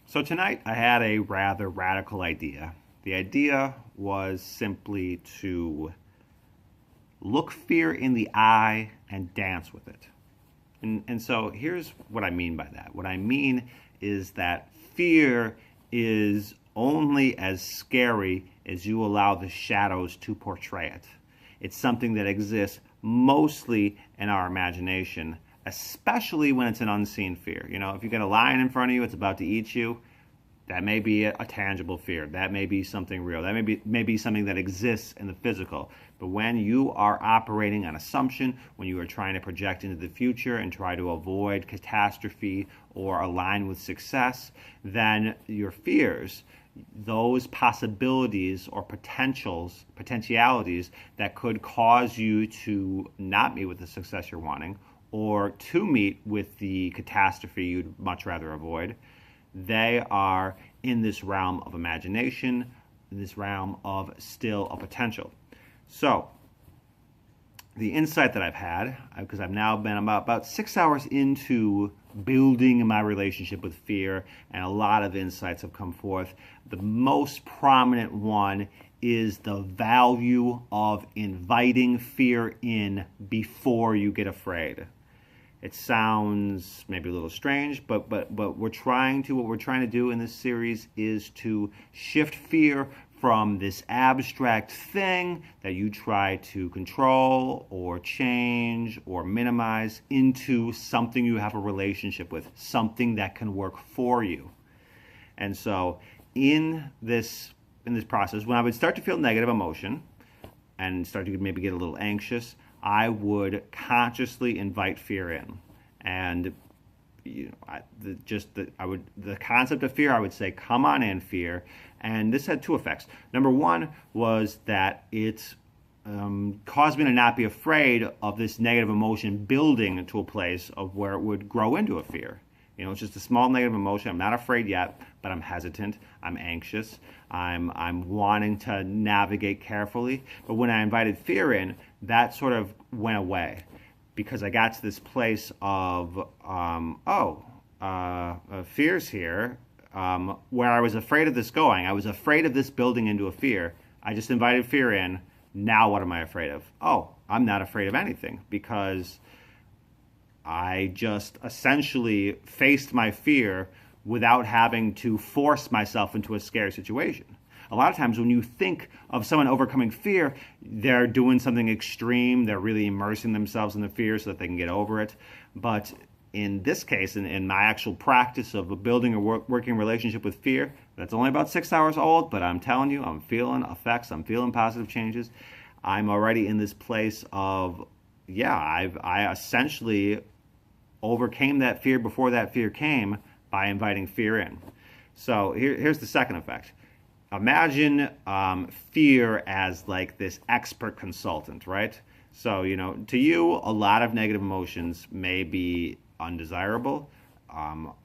So tonight I had a rather radical idea. The idea was simply to look fear in the eye and dance with it. And so here's what I mean by that. What I mean is that fear is only as scary as you allow the shadows to portray it. It's something that exists mostly in our imagination, especially when it's an unseen fear. You know, if you get a lion in front of you, it's about to eat you, that may be a tangible fear. That may be something real. That may be something that exists in the physical. But when you are operating on assumption, when you are trying to project into the future and try to avoid catastrophe or align with success, then your fears, those possibilities or potentialities that could cause you to not meet with the success you're wanting or to meet with the catastrophe you'd much rather avoid, they are in this realm of imagination, in this realm of still a potential. So, the insight that I've had, because I've now been about 6 hours into building my relationship with fear, and a lot of insights have come forth. The most prominent one is the value of inviting fear in before you get afraid. It sounds maybe a little strange, but what we're trying to do in this series is to shift fear from this abstract thing that you try to control or change or minimize into something you have a relationship with, something that can work for you. And so in this process, when I would start to feel negative emotion and start to maybe get a little anxious, I would consciously invite fear in. And the concept of fear, I would say, come on in, fear. And this had two effects. Number one was that it caused me to not be afraid of this negative emotion building into a place of where it would grow into a fear. You know, it's just a small negative emotion. I'm not afraid yet, but I'm hesitant. I'm anxious. I'm wanting to navigate carefully. But when I invited fear in, that sort of went away because I got to this place of, fear's here, where I was afraid of this going. I was afraid of this building into a fear. I just invited fear in. Now what am I afraid of? Oh, I'm not afraid of anything because I just essentially faced my fear without having to force myself into a scary situation. A lot of times when you think of someone overcoming fear, they're doing something extreme. They're really immersing themselves in the fear so that they can get over it. But in this case, in my actual practice of building a working relationship with fear, that's only about 6 hours old, but I'm telling you, I'm feeling effects. I'm feeling positive changes. I'm already in this place of, I essentially overcame that fear before that fear came by inviting fear in. So here's the second effect. Imagine fear as like this expert consultant, right? So, you know, to you, a lot of negative emotions may be undesirable,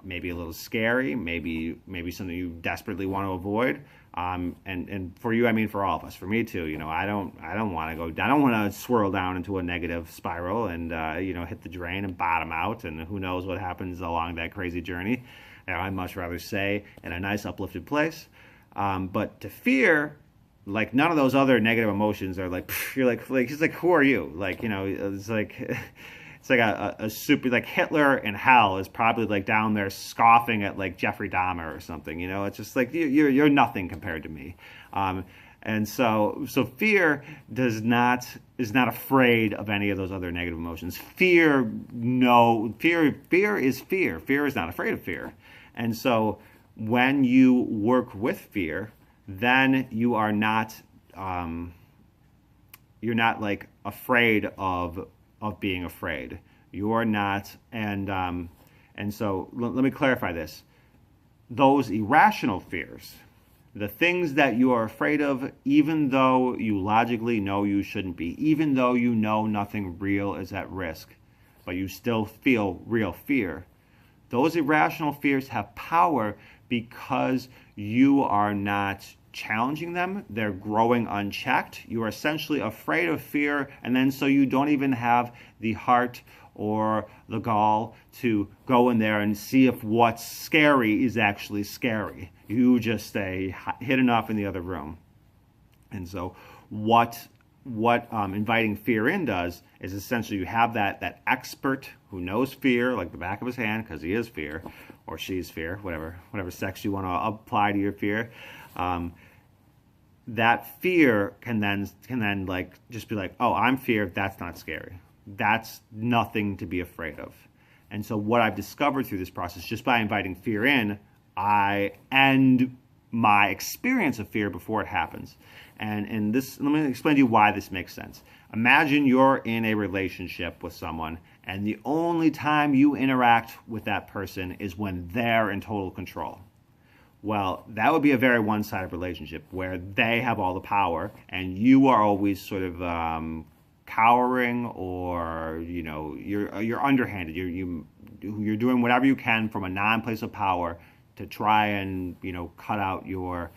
maybe a little scary, maybe something you desperately want to avoid. And for you, I mean for all of us, for me too. You know, I don't want to swirl down into a negative spiral and hit the drain and bottom out, and who knows what happens along that crazy journey. You know, I'd much rather stay in a nice uplifted place. But to fear, like none of those other negative emotions are like, you're like he's like, who are you? Like, you know, it's like a super, like Hitler in hell is probably like down there scoffing at like Jeffrey Dahmer or something. You know, it's just like you're nothing compared to me. And so fear is not afraid of any of those other negative emotions. Fear is fear. Fear is not afraid of fear. And so when you work with fear, then you are not like afraid of being afraid. You are not, and so let me clarify this. Those irrational fears, the things that you are afraid of, even though you logically know you shouldn't be, even though you know nothing real is at risk, but you still feel real fear, those irrational fears have power because you are not challenging them. They're growing unchecked. You are essentially afraid of fear, and then so you don't even have the heart or the gall to go in there and see if what's scary is actually scary. You just stay hid enough in the other room. And so what inviting fear in does is essentially you have that expert who knows fear like the back of his hand, because he is fear, or she's fear, whatever sex you want to apply to your fear. That fear can then like just be like, oh, I'm fear. That's not scary. That's nothing to be afraid of. And so what I've discovered through this process, just by inviting fear in, I end my experience of fear before it happens. And this, let me explain to you why this makes sense. Imagine you're in a relationship with someone, and the only time you interact with that person is when they're in total control. Well, that would be a very one-sided relationship where they have all the power and you are always sort of cowering, or you're underhanded. You're doing whatever you can from a non-place of power to try and cut out your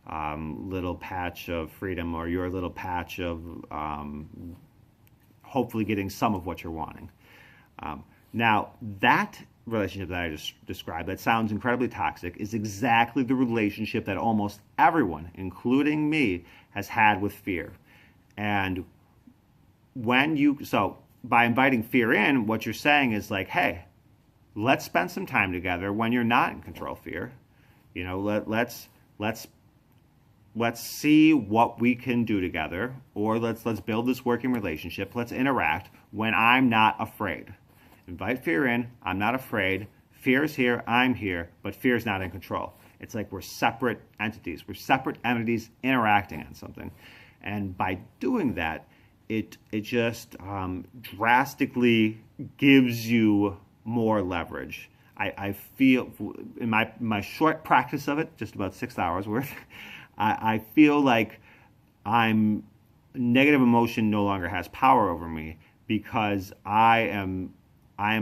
little patch of freedom, or your little patch of hopefully getting some of what you're wanting. Now, that relationship that I just described, that sounds incredibly toxic, is exactly the relationship that almost everyone, including me, has had with fear. And so by inviting fear in, what you're saying is like, hey, let's spend some time together when you're not in control of fear. Let's see what we can do together, or let's build this working relationship. Let's interact when I'm not afraid. Invite fear in. I'm not afraid. Fear is here. I'm here. But fear is not in control. It's like we're separate entities. We're separate entities interacting on something. And by doing that, it just drastically gives you more leverage. I feel, in my short practice of it, just about 6 hours worth, I feel like negative emotion no longer has power over me, because I am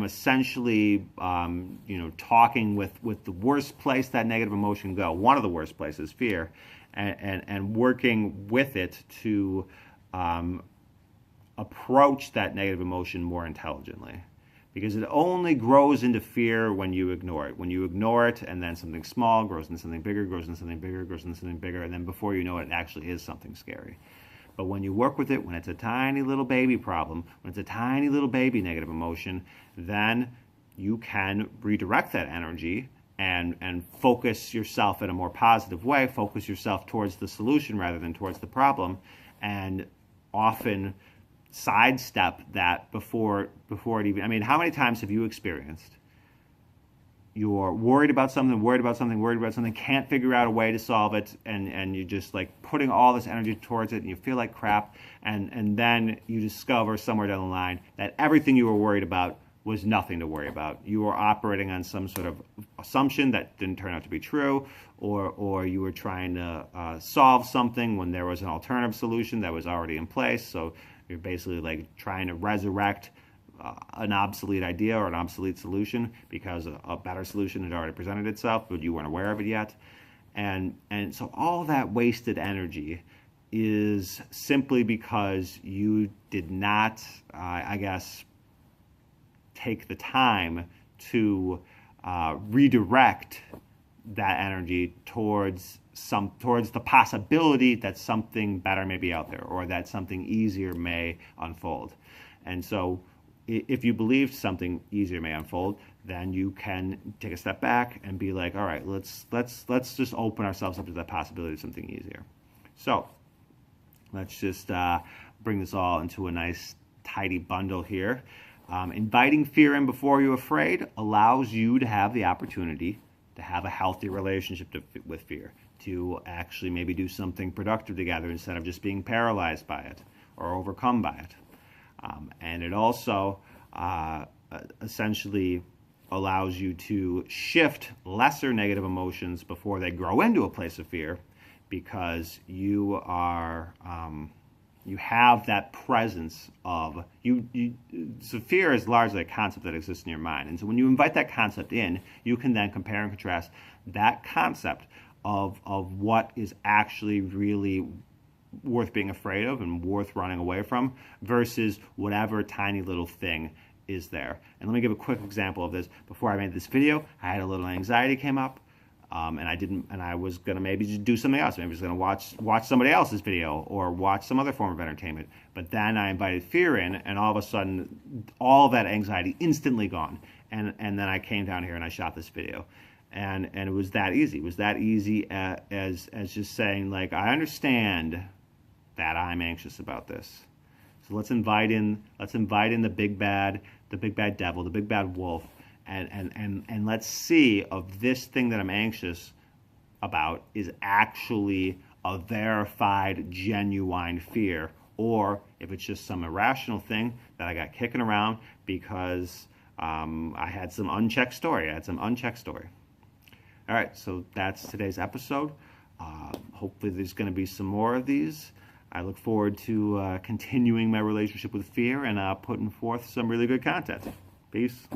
essentially, talking with the worst place that negative emotion go. One of the worst places, fear, and working with it to approach that negative emotion more intelligently. Because it only grows into fear when you ignore it. When you ignore it, and then something small grows into something bigger, grows into something bigger, grows into something bigger, and then before you know it, it actually is something scary. But when you work with it, when it's a tiny little baby problem, when it's a tiny little baby negative emotion, then you can redirect that energy and focus yourself in a more positive way, focus yourself towards the solution rather than towards the problem, and often sidestep that before it even, I mean, how many times have you experienced you're worried about something, can't figure out a way to solve it, and you're just like putting all this energy towards it, and you feel like crap, and then you discover somewhere down the line that everything you were worried about was nothing to worry about. You were operating on some sort of assumption that didn't turn out to be true, or you were trying to solve something when there was an alternative solution that was already in place. So you're basically like trying to resurrect an obsolete idea or an obsolete solution because a better solution had already presented itself, but you weren't aware of it yet. And so all that wasted energy is simply because you did not, take the time to redirect that energy towards the possibility that something better may be out there, or that something easier may unfold. And so if you believe something easier may unfold, then you can take a step back and be like, all right, let's just open ourselves up to that possibility of something easier. So let's just bring this all into a nice tidy bundle here. Inviting fear in before you're afraid allows you to have the opportunity to have a healthy relationship with fear, to actually maybe do something productive together instead of just being paralyzed by it or overcome by it. And it also essentially allows you to shift lesser negative emotions before they grow into a place of fear, because you are you have that presence of you. So fear is largely a concept that exists in your mind, and so when you invite that concept in, you can then compare and contrast that concept of what is actually really worth being afraid of and worth running away from versus whatever tiny little thing is there. And let me give a quick example of this. Before I made this video, I had a little anxiety came up, and I was gonna maybe just do something else. Maybe I was gonna watch somebody else's video or watch some other form of entertainment. But then I invited fear in, and all of a sudden, all of that anxiety instantly gone. And then I came down here and I shot this video. And it was that easy. It was that easy as just saying, like, I understand that I'm anxious about this. So let's invite in the big bad devil, the big bad wolf, and let's see if this thing that I'm anxious about is actually a verified, genuine fear, or if it's just some irrational thing that I got kicking around because I had some unchecked story. All right, so that's today's episode. Hopefully there's going to be some more of these. I look forward to continuing my relationship with fear and putting forth some really good content. Peace.